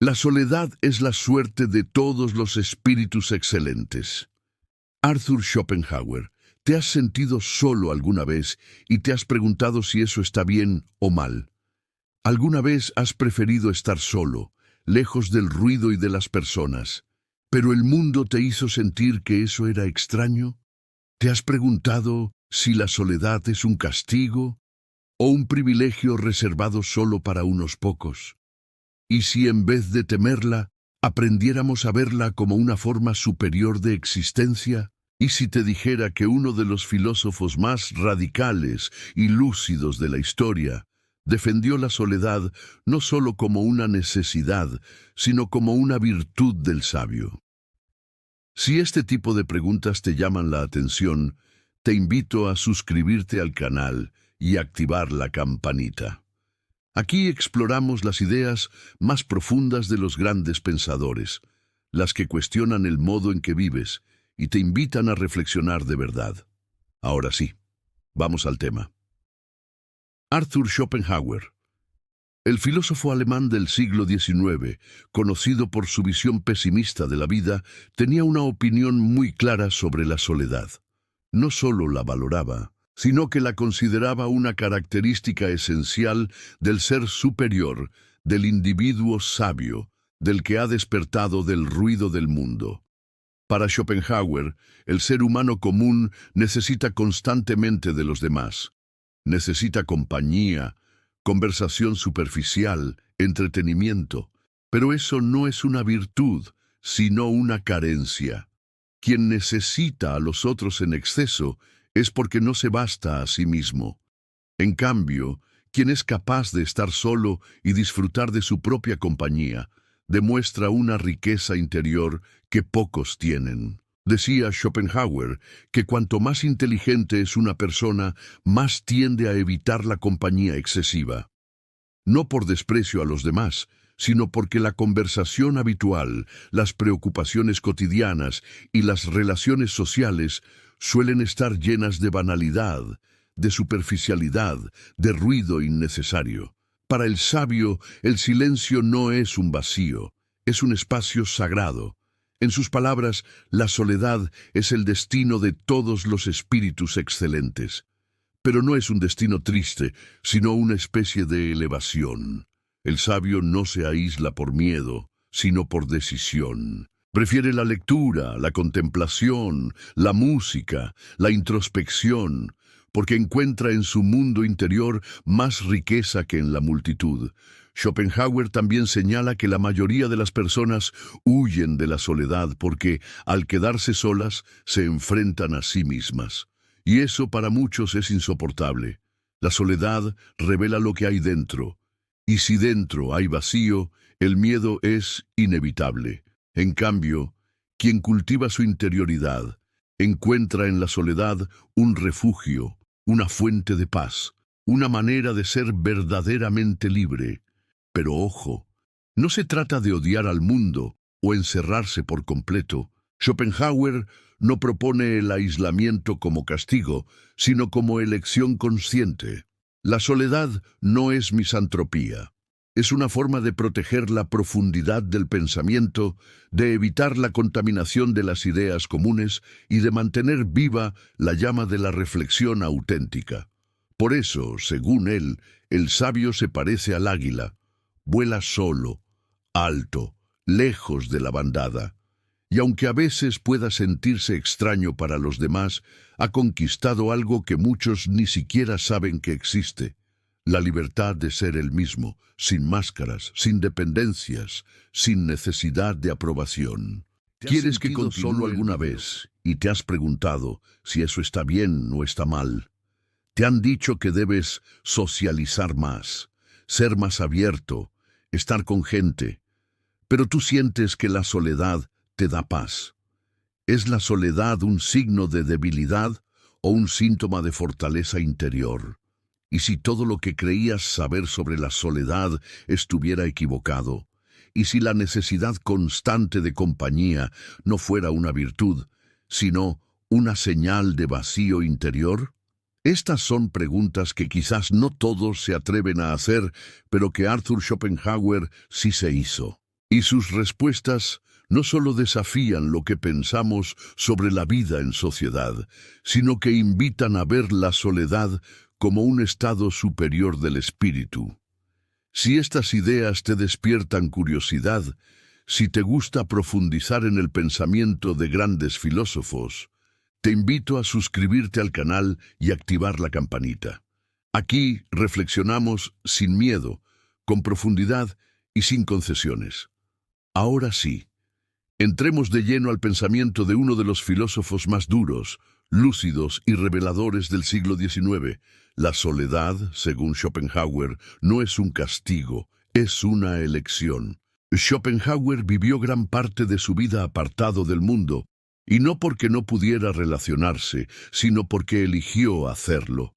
La soledad es la suerte de todos los espíritus excelentes. Arthur Schopenhauer, ¿te has sentido solo alguna vez y te has preguntado si eso está bien o mal? ¿Alguna vez has preferido estar solo, lejos del ruido y de las personas, pero el mundo te hizo sentir que eso era extraño? ¿Te has preguntado si la soledad es un castigo o un privilegio reservado solo para unos pocos? ¿Y si en vez de temerla, aprendiéramos a verla como una forma superior de existencia? ¿Y si te dijera que uno de los filósofos más radicales y lúcidos de la historia defendió la soledad no solo como una necesidad, sino como una virtud del sabio? Si este tipo de preguntas te llaman la atención, te invito a suscribirte al canal y activar la campanita. Aquí exploramos las ideas más profundas de los grandes pensadores, las que cuestionan el modo en que vives y te invitan a reflexionar de verdad. Ahora sí, vamos al tema. Arthur Schopenhauer, el filósofo alemán del siglo XIX, conocido por su visión pesimista de la vida, tenía una opinión muy clara sobre la soledad. No solo la valoraba, sino que la consideraba una característica esencial del ser superior, del individuo sabio, del que ha despertado del ruido del mundo. Para Schopenhauer, el ser humano común necesita constantemente de los demás. Necesita compañía, conversación superficial, entretenimiento, pero eso no es una virtud, sino una carencia. Quien necesita a los otros en exceso es porque no se basta a sí mismo. En cambio, quien es capaz de estar solo y disfrutar de su propia compañía, demuestra una riqueza interior que pocos tienen. Decía Schopenhauer que cuanto más inteligente es una persona, más tiende a evitar la compañía excesiva. No por desprecio a los demás, sino porque la conversación habitual, las preocupaciones cotidianas y las relaciones sociales suelen estar llenas de banalidad, de superficialidad, de ruido innecesario. Para el sabio, el silencio no es un vacío, es un espacio sagrado. En sus palabras, la soledad es el destino de todos los espíritus excelentes. Pero no es un destino triste, sino una especie de elevación. El sabio no se aísla por miedo, sino por decisión. Prefiere la lectura, la contemplación, la música, la introspección, porque encuentra en su mundo interior más riqueza que en la multitud. Schopenhauer también señala que la mayoría de las personas huyen de la soledad porque, al quedarse solas, se enfrentan a sí mismas. Y eso para muchos es insoportable. La soledad revela lo que hay dentro, y si dentro hay vacío, el miedo es inevitable. En cambio, quien cultiva su interioridad, encuentra en la soledad un refugio, una fuente de paz, una manera de ser verdaderamente libre. Pero ojo, no se trata de odiar al mundo o encerrarse por completo. Schopenhauer no propone el aislamiento como castigo, sino como elección consciente. La soledad no es misantropía. Es una forma de proteger la profundidad del pensamiento, de evitar la contaminación de las ideas comunes y de mantener viva la llama de la reflexión auténtica. Por eso, según él, el sabio se parece al águila. Vuela solo, alto, lejos de la bandada. Y aunque a veces pueda sentirse extraño para los demás, ha conquistado algo que muchos ni siquiera saben que existe. La libertad de ser él mismo, sin máscaras, sin dependencias, sin necesidad de aprobación. ¿Quieres que continúe solo alguna vez y te has preguntado si eso está bien o está mal? Te han dicho que debes socializar más, ser más abierto, estar con gente, pero tú sientes que la soledad te da paz. ¿Es la soledad un signo de debilidad o un síntoma de fortaleza interior? ¿Y si todo lo que creías saber sobre la soledad estuviera equivocado? ¿Y si la necesidad constante de compañía no fuera una virtud, sino una señal de vacío interior? Estas son preguntas que quizás no todos se atreven a hacer, pero que Arthur Schopenhauer sí se hizo. Y sus respuestas no solo desafían lo que pensamos sobre la vida en sociedad, sino que invitan a ver la soledad como un estado superior del espíritu. Si estas ideas te despiertan curiosidad, si te gusta profundizar en el pensamiento de grandes filósofos, te invito a suscribirte al canal y activar la campanita. Aquí reflexionamos sin miedo, con profundidad y sin concesiones. Ahora sí, entremos de lleno al pensamiento de uno de los filósofos más duros, lúcidos y reveladores del siglo XIX. La soledad, según Schopenhauer, no es un castigo, es una elección. Schopenhauer vivió gran parte de su vida apartado del mundo, y no porque no pudiera relacionarse, sino porque eligió hacerlo.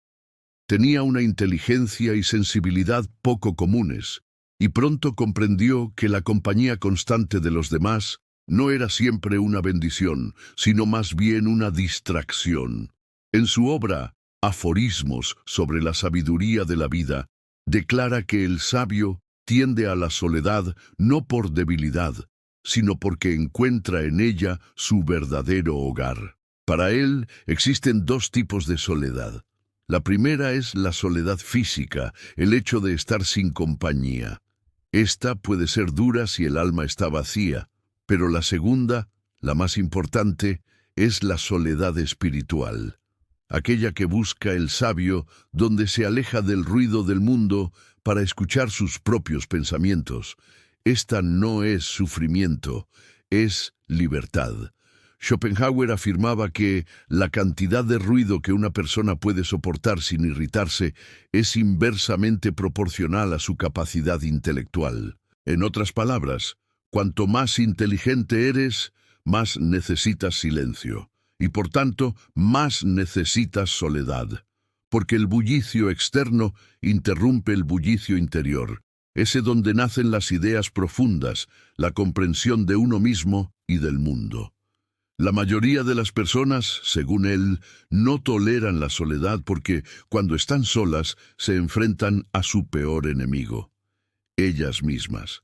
Tenía una inteligencia y sensibilidad poco comunes, y pronto comprendió que la compañía constante de los demás no era siempre una bendición, sino más bien una distracción. En su obra, Aforismos sobre la sabiduría de la vida, declara que el sabio tiende a la soledad no por debilidad, sino porque encuentra en ella su verdadero hogar. Para él existen dos tipos de soledad. La primera es la soledad física, el hecho de estar sin compañía. Esta puede ser dura si el alma está vacía, pero la segunda, la más importante, es la soledad espiritual. Aquella que busca el sabio donde se aleja del ruido del mundo para escuchar sus propios pensamientos. Esta no es sufrimiento, es libertad. Schopenhauer afirmaba que la cantidad de ruido que una persona puede soportar sin irritarse es inversamente proporcional a su capacidad intelectual. En otras palabras, cuanto más inteligente eres, más necesitas silencio. Y por tanto, más necesitas soledad, porque el bullicio externo interrumpe el bullicio interior, ese donde nacen las ideas profundas, la comprensión de uno mismo y del mundo. La mayoría de las personas, según él, no toleran la soledad porque, cuando están solas, se enfrentan a su peor enemigo, ellas mismas.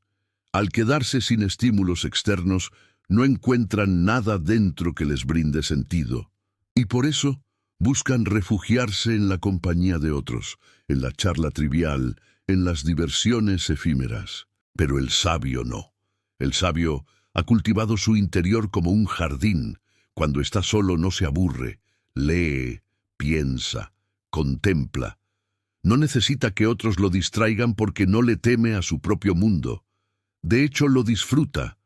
Al quedarse sin estímulos externos, no encuentran nada dentro que les brinde sentido, y por eso buscan refugiarse en la compañía de otros, en la charla trivial, en las diversiones efímeras. Pero el sabio no. El sabio ha cultivado su interior como un jardín. Cuando está solo no se aburre, lee, piensa, contempla. No necesita que otros lo distraigan porque no le teme a su propio mundo. De hecho, lo disfruta.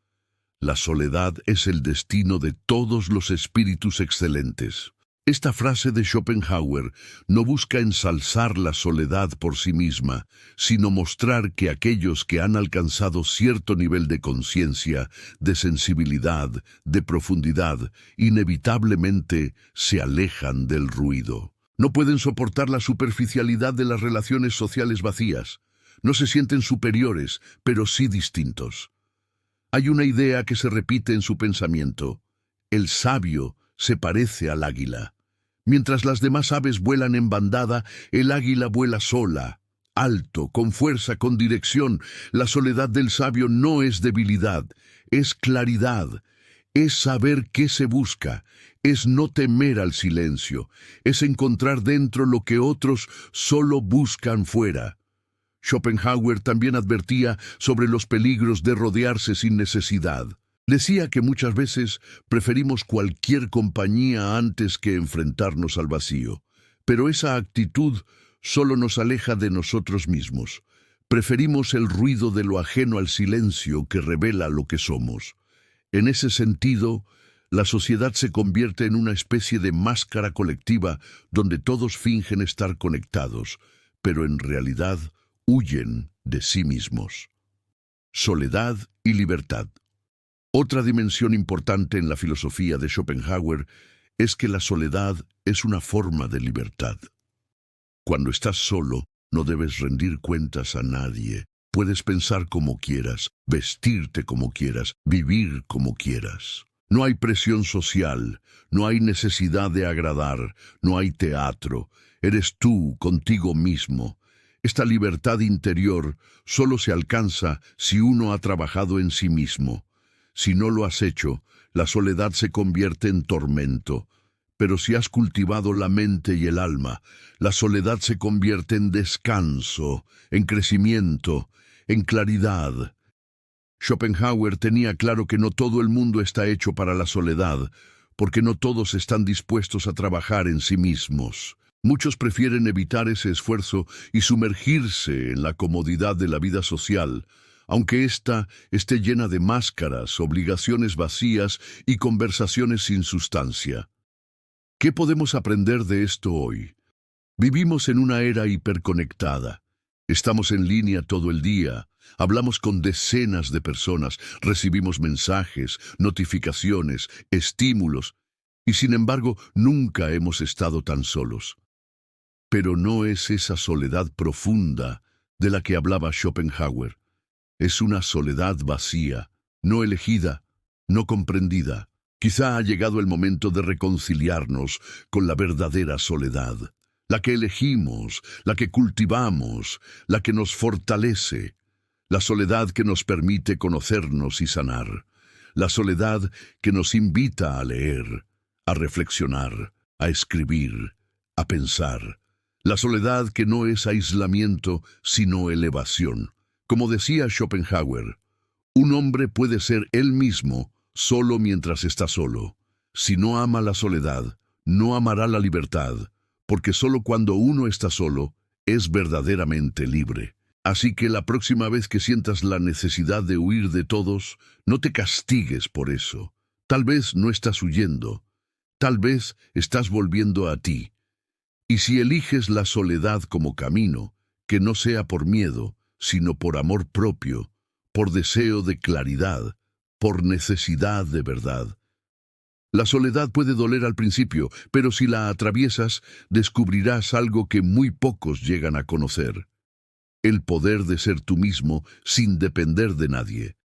La soledad es el destino de todos los espíritus excelentes. Esta frase de Schopenhauer no busca ensalzar la soledad por sí misma, sino mostrar que aquellos que han alcanzado cierto nivel de conciencia, de sensibilidad, de profundidad, inevitablemente se alejan del ruido. No pueden soportar la superficialidad de las relaciones sociales vacías. No se sienten superiores, pero sí distintos. Hay una idea que se repite en su pensamiento. El sabio se parece al águila. Mientras las demás aves vuelan en bandada, el águila vuela sola, alto, con fuerza, con dirección. La soledad del sabio no es debilidad, es claridad, es saber qué se busca, es no temer al silencio, es encontrar dentro lo que otros solo buscan fuera. Schopenhauer también advertía sobre los peligros de rodearse sin necesidad. Decía que muchas veces preferimos cualquier compañía antes que enfrentarnos al vacío, pero esa actitud solo nos aleja de nosotros mismos. Preferimos el ruido de lo ajeno al silencio que revela lo que somos. En ese sentido, la sociedad se convierte en una especie de máscara colectiva donde todos fingen estar conectados, pero en realidad huyen de sí mismos. Soledad y libertad. Otra dimensión importante en la filosofía de Schopenhauer es que la soledad es una forma de libertad. Cuando estás solo, no debes rendir cuentas a nadie. Puedes pensar como quieras, vestirte como quieras, vivir como quieras. No hay presión social, no hay necesidad de agradar, no hay teatro. Eres tú contigo mismo. Esta libertad interior solo se alcanza si uno ha trabajado en sí mismo. Si no lo has hecho, la soledad se convierte en tormento. Pero si has cultivado la mente y el alma, la soledad se convierte en descanso, en crecimiento, en claridad. Schopenhauer tenía claro que no todo el mundo está hecho para la soledad, porque no todos están dispuestos a trabajar en sí mismos. Muchos prefieren evitar ese esfuerzo y sumergirse en la comodidad de la vida social, aunque ésta esté llena de máscaras, obligaciones vacías y conversaciones sin sustancia. ¿Qué podemos aprender de esto hoy? Vivimos en una era hiperconectada. Estamos en línea todo el día, hablamos con decenas de personas, recibimos mensajes, notificaciones, estímulos, y sin embargo nunca hemos estado tan solos. Pero no es esa soledad profunda de la que hablaba Schopenhauer. Es una soledad vacía, no elegida, no comprendida. Quizá ha llegado el momento de reconciliarnos con la verdadera soledad, la que elegimos, la que cultivamos, la que nos fortalece, la soledad que nos permite conocernos y sanar, la soledad que nos invita a leer, a reflexionar, a escribir, a pensar, la soledad que no es aislamiento, sino elevación. Como decía Schopenhauer, un hombre puede ser él mismo solo mientras está solo. Si no ama la soledad, no amará la libertad, porque solo cuando uno está solo, es verdaderamente libre. Así que la próxima vez que sientas la necesidad de huir de todos, no te castigues por eso. Tal vez no estás huyendo, tal vez estás volviendo a ti. Y si eliges la soledad como camino, que no sea por miedo, sino por amor propio, por deseo de claridad, por necesidad de verdad. La soledad puede doler al principio, pero si la atraviesas, descubrirás algo que muy pocos llegan a conocer: el poder de ser tú mismo sin depender de nadie.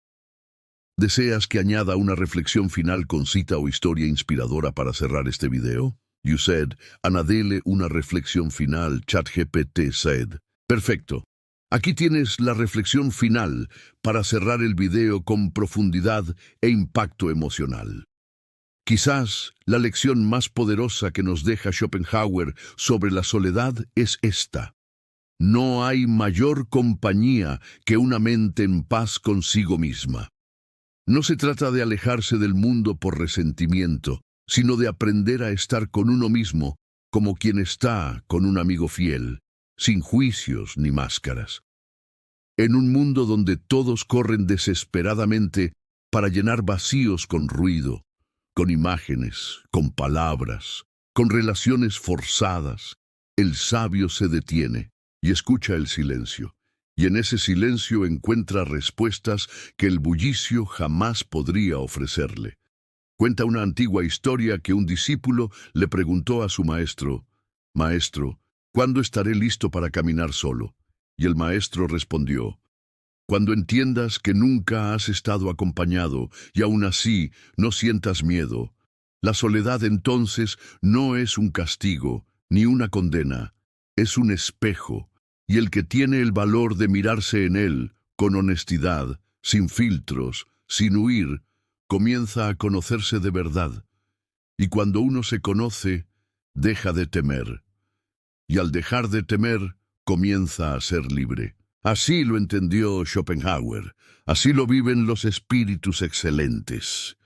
¿Deseas que añada una reflexión final con cita o historia inspiradora para cerrar este video? You said, añádele una reflexión final, ChatGPT said. Perfecto. Aquí tienes la reflexión final para cerrar el video con profundidad e impacto emocional. Quizás la lección más poderosa que nos deja Schopenhauer sobre la soledad es esta: no hay mayor compañía que una mente en paz consigo misma. No se trata de alejarse del mundo por resentimiento, sino de aprender a estar con uno mismo como quien está con un amigo fiel, sin juicios ni máscaras. En un mundo donde todos corren desesperadamente para llenar vacíos con ruido, con imágenes, con palabras, con relaciones forzadas, el sabio se detiene y escucha el silencio, y en ese silencio encuentra respuestas que el bullicio jamás podría ofrecerle. Cuenta una antigua historia que un discípulo le preguntó a su maestro: «Maestro, ¿cuándo estaré listo para caminar solo?». Y el maestro respondió: «Cuando entiendas que nunca has estado acompañado y aún así no sientas miedo. La soledad entonces no es un castigo ni una condena, es un espejo, y el que tiene el valor de mirarse en él con honestidad, sin filtros, sin huir, comienza a conocerse de verdad. Y cuando uno se conoce, deja de temer. Y al dejar de temer, comienza a ser libre». Así lo entendió Schopenhauer, así lo viven los espíritus excelentes.